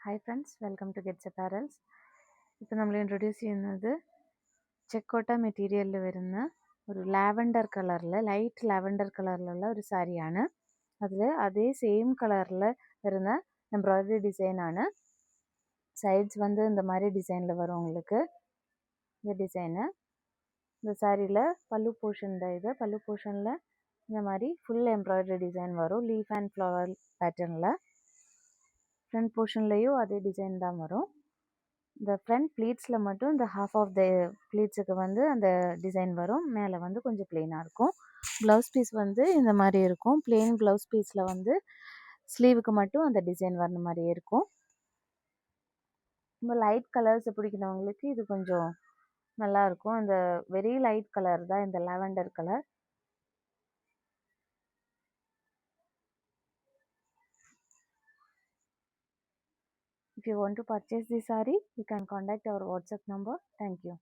Hi friends, welcome to Gets Apparels. இப்போ നമ്മൾ introduce ചെയ്യുന്നത് ചെക്കോട്ട മെറ്റീരിയലിൽ വരുന്ന ഒരു ലാവൻഡർ കളറിൽ ലൈറ്റ് ലാവൻഡർ കളറിലുള്ള ഒരു സാരിയാണ്. അതിൽ അതേ സെയിം കളറിൽ വരുന്ന எம்ப்ராய்டரி டிசைனான சைட்ஸ் வந்து இந்த மாதிரி டிசைனில் வரும் உங்களுக்கு. இந்த டிசைனு இந்த சாரியில் பல்லு போர்ஷன் தான். இது பல்லு போர்ஷனில் இந்த மாதிரி ஃபுல் எம்ப்ராய்டரி டிசைன் வரும் லீஃப் அண்ட் ஃப்ளவர் பேட்டர்னில். ஃப்ரண்ட் போர்ஷன்லேயும் அதே டிசைன் தான் வரும். இந்த ஃப்ரண்ட் ப்ளீட்ஸில் மட்டும் இந்த ஹாஃப் ஆஃப் த ப்ளீட்ஸுக்கு வந்து அந்த டிசைன் வரும். மேலே வந்து கொஞ்சம் ப்ளெயினாக இருக்கும். ப்ளவுஸ் பீஸ் வந்து இந்த மாதிரி இருக்கும். ப்ளெயின் ப்ளவுஸ் பீஸில் வந்து ஸ்லீவுக்கு மட்டும் அந்த டிசைன் வர்ற மாதிரியே இருக்கும். இந்த லைட் கலர்ஸ் பிடிக்கிறவங்களுக்கு இது கொஞ்சம் நல்லாயிருக்கும். அந்த வெரி லைட் கலர் தான் இந்த lavender colour. If you want to purchase this saree, you can contact our WhatsApp number. Thank you.